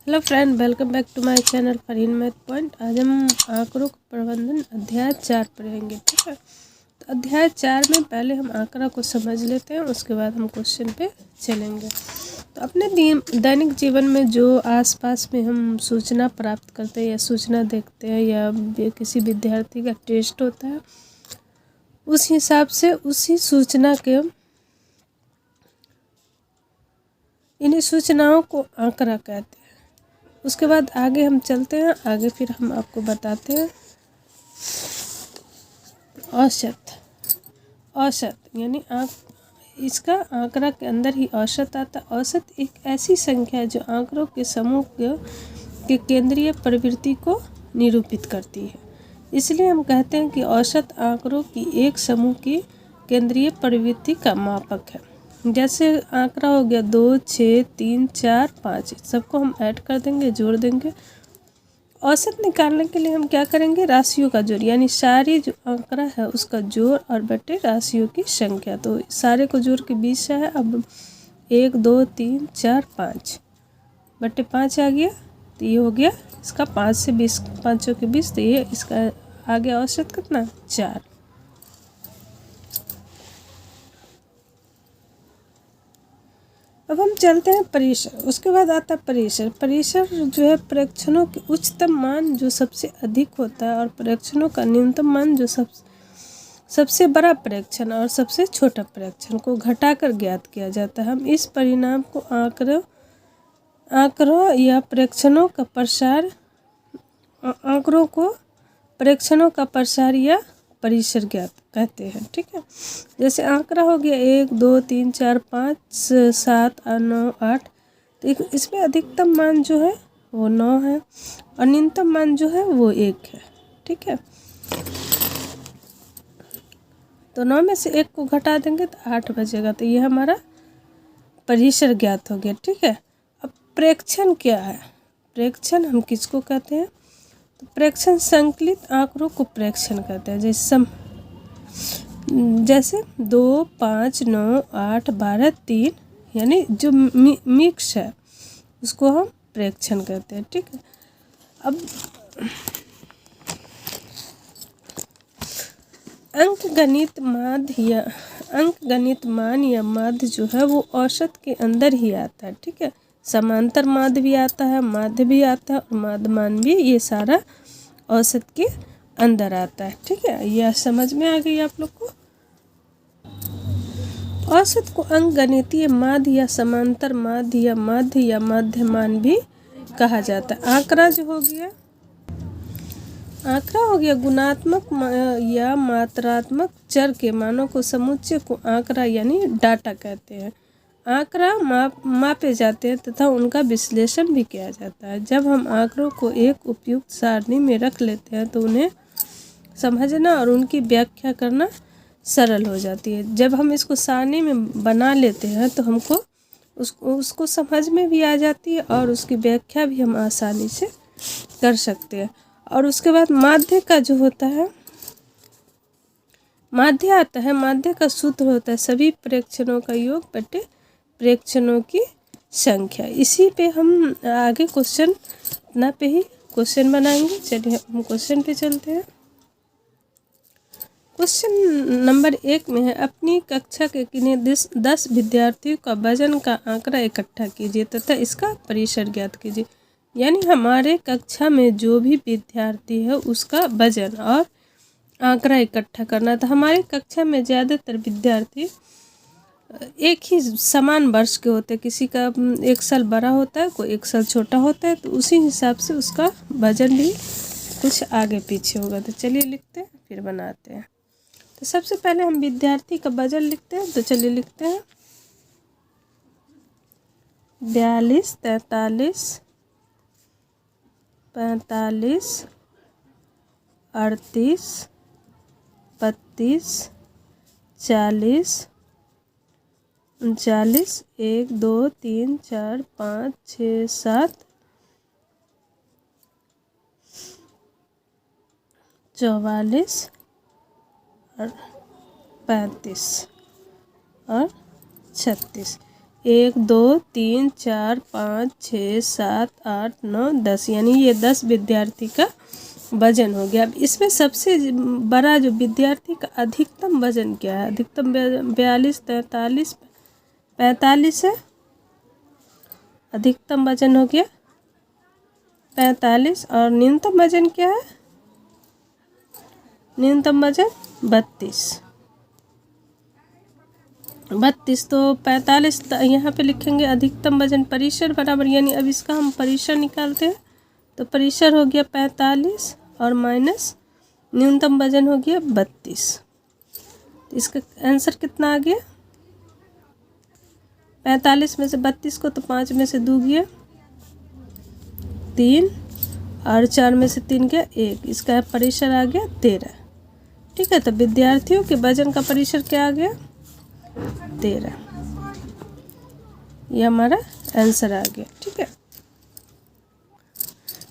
Hello friend, welcome back to my channel Farheen math point. आज हम आंकड़ों का प्रबंधन अध्याय 4 पढ़ेंगे। ठीक है, तो अध्याय 4 में पहले हम आंकड़ा को समझ लेते हैं, उसके बाद हम क्वेश्चन पे चलेंगे। तो अपने दैनिक जीवन में जो आसपास में हम सूचना प्राप्त करते हैं या सूचना देखते हैं या किसी विद्यार्थी का टेस्ट होता है, उस हिसाब से उसी सूचना के इन्हीं सूचनाओं को आंकड़ा कहते हैं। उसके बाद आगे हम चलते हैं, आगे फिर हम आपको बताते हैं औसत यानी इसका आंकड़ा के अंदर ही औसत आता है। औसत एक ऐसी संख्या है जो आंकड़ों के समूह के केंद्रीय प्रवृत्ति को निरूपित करती है। इसलिए हम कहते हैं कि औसत आंकड़ों की एक समूह की केंद्रीय प्रवृत्ति का मापक है। जैसे आंकड़ा हो गया 2, 6, 3, 4, 5, सबको हम ऐड कर देंगे, जोड़ देंगे। औसत निकालने के लिए हम क्या करेंगे, राशियों का जोड़, यानी सारी जो आंकड़ा है उसका जोड़ और बटे राशियों की संख्या। तो सारे को जोड़ के 20 है। अब 1, 2, 3, 4, 5 बटे 5 आ गया, तो ये हो गया इसका 5 से 20, 5 के 20, तो ये इसका आ गया औसत कितना, 4। अब हम चलते हैं परिसर। उसके बाद आता है परिसर। परिसर जो है प्रेक्षणों के उच्चतम मान जो सबसे अधिक होता है और प्रेक्षणों का न्यूनतम मान जो सबसे बड़ा प्रेक्षण और सबसे छोटा प्रेक्षण को घटाकर ज्ञात किया जाता है। हम इस परिणाम को आंकड़ों या प्रेक्षणों का प्रसार आंकड़ों को प्रेक्षणों का प्रसार या परिसर ज्ञात कहते हैं। ठीक है, जैसे आंकड़ा हो गया 1, 2, 3, 4, 5, 7, 9, 8, तो इसमें अधिकतम मान जो है वो 9 है और न्यूनतम मान जो है वो 1 है। ठीक है, तो 9 में से 1 को घटा देंगे तो 8 बचेगा, तो ये हमारा परिसर ज्ञात हो गया। ठीक है, अब प्रेक्षण क्या है? प्रेक्षण हम किसको कहते हैं? तो प्रेक्षण संकलित आंकड़ों को प्रेक्षण कहते हैं। जैसे 2, 5, 9, 8, 12, 3, यानी जो मिक्स है उसको हम प्रेक्षण कहते हैं। ठीक है, अब अंकगणित मान या माध्य जो है वो औसत के अंदर ही आता है। ठीक है, समांतर माध्य भी आता है, माध्य भी आता है और माध्य मान भी, ये सारा औसत के अंदर आता है। ठीक है, यह समझ में आ गई आप लोग को। औसत को अंकगणितीय माध्य या समांतर माध्य या माध्य मान भी कहा जाता है। आंकड़ा हो गया गुणात्मक या मात्रात्मक चर के मानों को समुच्चय को आंकड़ा यानी डाटा कहते हैं। आंकड़ा मापे जाते हैं तथा उनका विश्लेषण भी किया जाता है। जब हम आंकड़ों को एक उपयुक्त सारणी में रख लेते हैं तो उन्हें समझना और उनकी व्याख्या करना सरल हो जाती है। जब हम इसको सारणी में बना लेते हैं तो हमको उसको समझ में भी आ जाती है और उसकी व्याख्या भी हम आसानी से कर सकते हैं। और उसके बाद माध्य का जो होता है, माध्य आता है। माध्य का सूत्र होता है सभी प्रेक्षणों का योग बटे प्रेक्षणों की संख्या। इसी पे हम आगे क्वेश्चन बनाएंगे। चलिए हम क्वेश्चन पे चलते हैं। क्वेश्चन नंबर 1 में है, अपनी कक्षा के किन्हीं 10 विद्यार्थियों का वजन का आंकड़ा इकट्ठा कीजिए तथा इसका परिसर ज्ञात कीजिए। यानी हमारे कक्षा में जो भी विद्यार्थी है उसका वजन और आंकड़ा इकट्ठा करना था। हमारी कक्षा में ज़्यादातर विद्यार्थी एक ही समान वर्ष के होते हैं। किसी का 1 साल बड़ा होता है, कोई 1 साल छोटा होता है, तो उसी हिसाब से उसका वजन भी कुछ आगे पीछे होगा। तो चलिए लिखते हैं, फिर बनाते हैं। तो सबसे पहले हम विद्यार्थी का वजन लिखते हैं। तो चलिए लिखते हैं 42, 43, 45, 38, 32, 40, 39, 1, 2, 3, 4, 5, 6, 7, 44 और 35 और 36। 1 2 3 4 5 6 7 8 9 10, यानी ये 10 विद्यार्थी का वजन हो गया। अब इसमें सबसे बड़ा जो विद्यार्थी का अधिकतम वजन क्या है? अधिकतम 42, 43, 45 है। अधिकतम वजन हो गया 45 और न्यूनतम वजन क्या है? न्यूनतम वजन 32। तो 45 यहाँ पे लिखेंगे अधिकतम वजन परिसर बराबर, यानी अब इसका हम परिसर निकालते हैं तो परिसर हो गया 45 और माइनस न्यूनतम वजन हो गया 32। तो इसका आंसर कितना आ गया? 45 में से 32 को तो 5 में से 2 गया 3 और 4 में से 3 गया 1, इसका परिसर आ गया 13। ठीक है, तो विद्यार्थियों के वजन का परिसर क्या आ गया? 13। ये हमारा आंसर आ गया। ठीक है,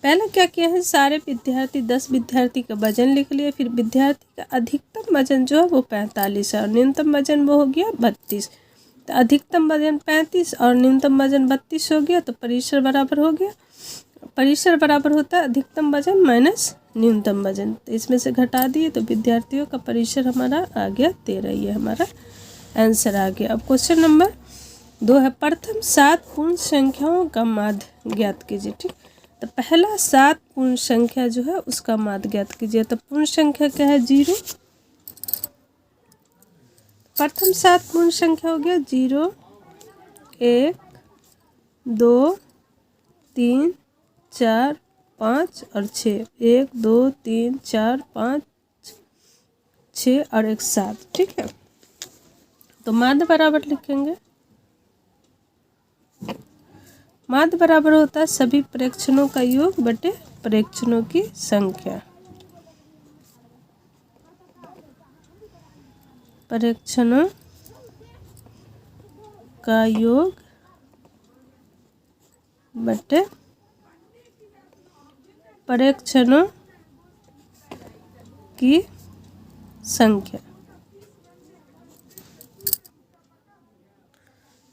पहले क्या किया है, सारे विद्यार्थी 10 विद्यार्थी का वजन लिख लिया, फिर विद्यार्थी का अधिकतम वजन जो है वो 45 है और न्यूनतम वजन वो हो गया 32। तो अधिकतम वजन 35 और न्यूनतम वजन 32 हो गया, तो परिसर बराबर हो गया। परिसर बराबर होता है अधिकतम वजन माइनस न्यूनतम वजन, तो इसमें से घटा दिए तो विद्यार्थियों का परिसर हमारा आ गया 13। ये हमारा आंसर आ गया। अब क्वेश्चन नंबर 2 है, प्रथम 7 पूर्ण संख्याओं का माध्य ज्ञात कीजिए। ठीक, तो पहला 7 पूर्ण संख्या जो है उसका माध्य ज्ञात कीजिए। तो पूर्ण संख्या क्या है? 0। प्रथम 7 पूर्ण संख्या हो गया 0 1 2 3 4 5 और 6। 1 2 3 4 5 6 और 1 7। ठीक है, तो माध्य बराबर लिखेंगे। माध्य बराबर होता है सभी प्रेक्षणों का योग बटे प्रेक्षणों की संख्या। प्रेक्षणों का योग बटे प्रेक्षणों की संख्या।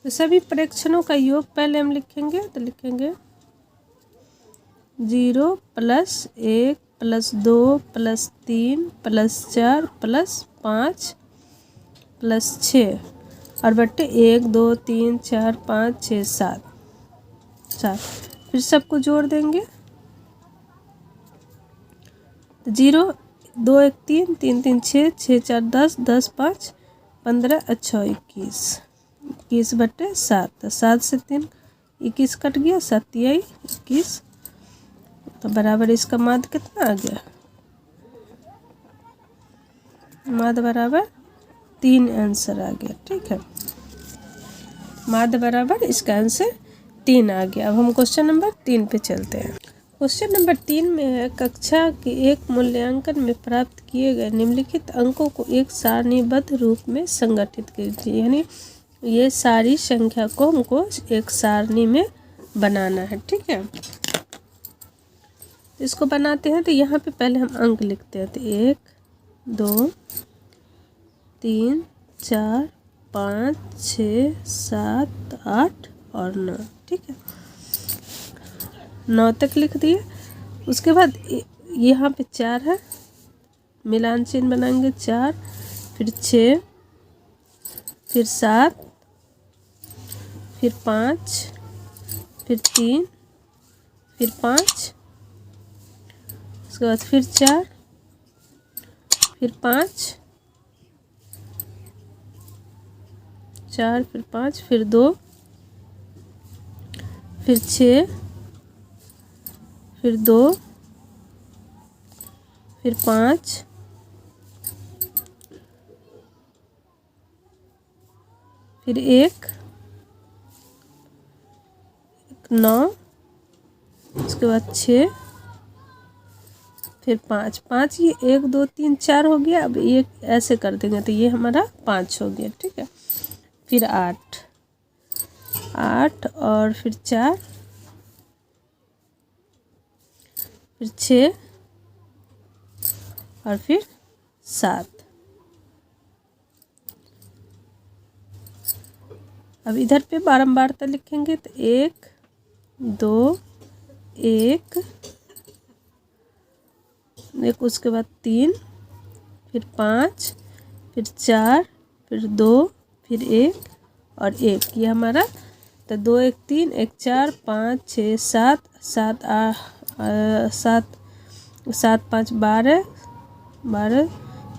तो सभी प्रेक्षणों का योग पहले हम लिखेंगे, तो लिखेंगे 0 + 1 + 2 + 3 + 4 + 5 + 6 और बट्टे 1 2 3 4 5 6 7। फिर सबको जोड़ देंगे, तो 0 2 1 3 3 3 6 6 4 10 10 5 15 अच्छा 21 21 बटे 7। तो 7 से 3 21 कट गया, 7 आई 21, तो बराबर इसका माध्य कितना आ गया? माध्य बराबर 3 आंसर आ गया। ठीक है, माध्य बराबर इसका आंसर 3 आ गया। अब हम क्वेश्चन नंबर 3 पे चलते हैं। क्वेश्चन नंबर 3 में है, कक्षा के एक मूल्यांकन में प्राप्त किए गए निम्नलिखित अंकों को एक सारणीबद्ध रूप में संगठित कीजिए। यानी ये सारी संख्या को हमको एक सारणी में बनाना है। ठीक है, इसको बनाते हैं तो यहाँ पे पहले हम अंक लिखते हैं। तो 1 2 3 4 5 6 7 8 और 9। ठीक है, 9 तक लिख दिए। उसके बाद यहाँ पे 4 है, मिलान चिन्ह बनाएंगे 4, फिर 6, फिर 7, फिर 5, फिर 3, फिर 5, उसके बाद फिर 4, फिर 5, 4 फिर 5 फिर 2, फिर 6, फिर 2, फिर 5, फिर 1 9, उसके बाद 6, फिर 5 5, ये 1 2 3 4 हो गया। अब ये ऐसे कर देंगे तो ये हमारा 5 हो गया। ठीक है, फिर 8 और फिर 4, फिर 6 और फिर 7। अब इधर पे बारंबारता लिखेंगे तो 1 2 1 एक, उसके बाद 3, फिर 5, फिर 4, फिर 2, फिर 1 और 1। ये हमारा तो 2 1 3 1 4 5 6 7 7 7 7 5 12 12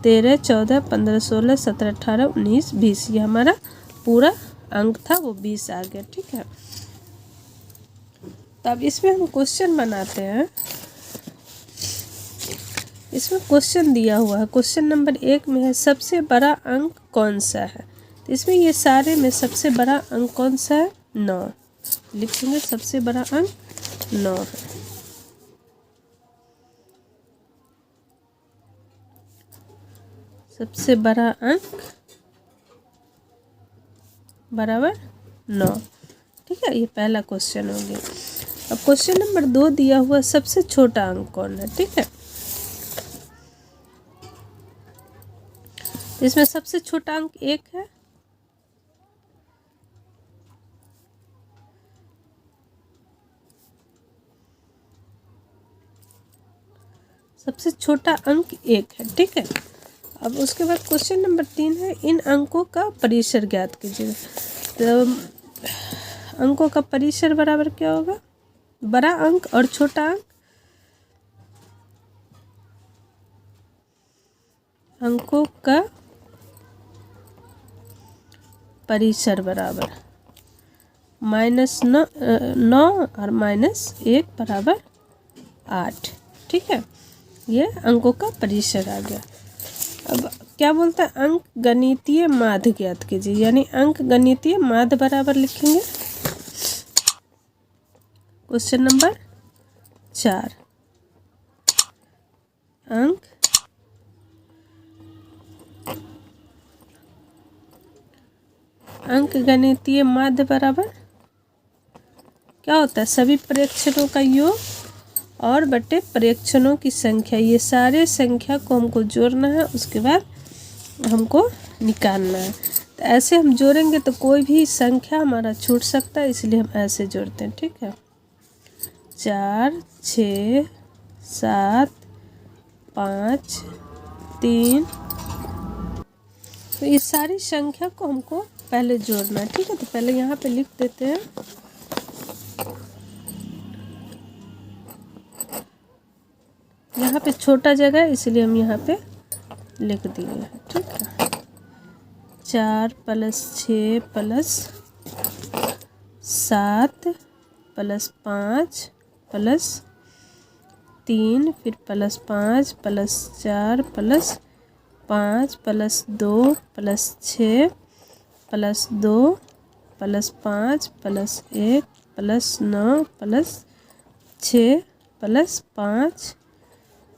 13 14 15 16 17 18 19 20। ये हमारा पूरा अंक था, वो 20 आ गया। ठीक है, तो अब इसमें हम क्वेश्चन बनाते हैं। इसमें क्वेश्चन दिया हुआ है, क्वेश्चन नंबर 1 में है सबसे बड़ा अंक कौन सा है। तो इसमें ये सारे में सबसे बड़ा अंक कौन सा है, 9 लिखेंगे। सबसे बड़ा अंक 9 है। सबसे बड़ा अंक बराबर 9। ठीक है, ये पहला क्वेश्चन हो गया। अब क्वेश्चन नंबर 2 दिया हुआ सबसे छोटा अंक कौन है। ठीक है, इसमें सबसे छोटा अंक 1 है। सबसे छोटा अंक 1 है। ठीक है, अब उसके बाद क्वेश्चन नंबर 3 है इन अंकों का परिसर ज्ञात कीजिए। तो अंकों का परिसर बराबर क्या होगा, बड़ा अंक और छोटा अंक। अंकों का परिसर बराबर -9 और -1 बराबर 8। ठीक है, ये अंकों का परिसर आ गया। अब क्या बोलता है, अंक गणितीय माध्य ज्ञात कीजिए, यानी अंक गणितीय माध्य बराबर लिखेंगे क्वेश्चन नंबर 4। अंक गणितीय माध्य बराबर क्या होता है, सभी प्रेक्षणों का योग और बटे प्रेक्षणों की संख्या। ये सारे संख्या को हमको जोड़ना है, उसके बाद हमको निकालना है। तो ऐसे हम जोड़ेंगे तो कोई भी संख्या हमारा छूट सकता है, इसलिए हम ऐसे जोड़ते हैं। ठीक है, 4 6 7 5 3। तो ये सारी संख्या को हमको पहले जोड़ना है। ठीक है, तो पहले यहाँ पे लिख देते हैं। यहाँ पे छोटा जगह है, इसलिए हम यहाँ पे लिख दिए हैं। ठीक है, 4 + 6 + 7 + 5 + 3, फिर +5 + 4 + 5 + 2 + 6 + 2 + 5 + 1 + 9 + 6 + 5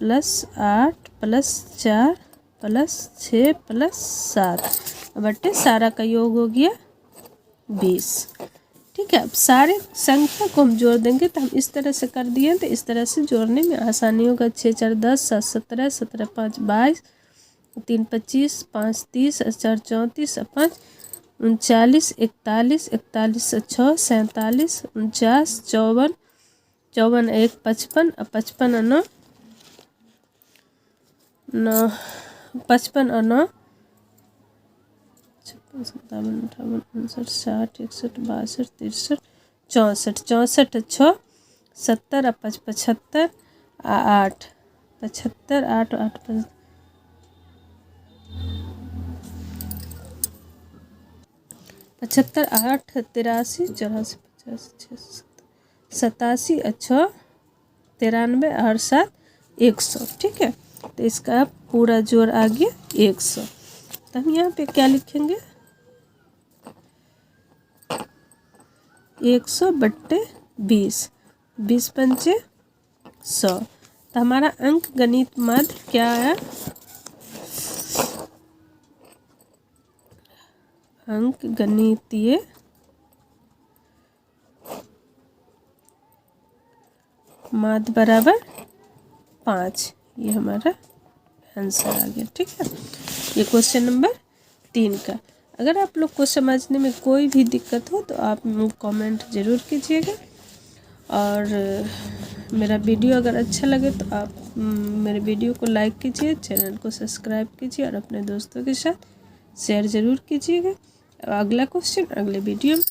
+ 8 + 4 + 6 + 7 बटे सारा का योग हो गया 20। ठीक है, अब सारे संख्या को हम जोड़ देंगे। तो हम इस तरह से कर दिए, तो इस तरह से जोड़ने में आसानी होगा। 6 4 10 7 17 17 5 22 3 25 5 30 4 34 5 39 41 41 6 47 49 54 54 1 55 55 9 55 और 9 56 57 58 59 60 61 62 63 64 64 6 70 और 5 75 8 75 8 8 75 8 83 84 85 87 6 93 और 7 100। ठीक है, तो इसका पूरा जोड़ आ गया 100। तो हम यहाँ पे क्या लिखेंगे, 100 बट्टे 20 20 पंचे 100। तो हमारा अंक गणित माध्य क्या है, अंक गणितीय माध्य बराबर 5। ये हमारा आंसर आ गया। ठीक है, ये क्वेश्चन नंबर 3 का। अगर आप लोग को समझने में कोई भी दिक्कत हो तो आप कमेंट ज़रूर कीजिएगा। और मेरा वीडियो अगर अच्छा लगे तो आप मेरे वीडियो को लाइक कीजिए, चैनल को सब्सक्राइब कीजिए और अपने दोस्तों के साथ शेयर ज़रूर कीजिएगा। अगला क्वेश्चन अगले वीडियो में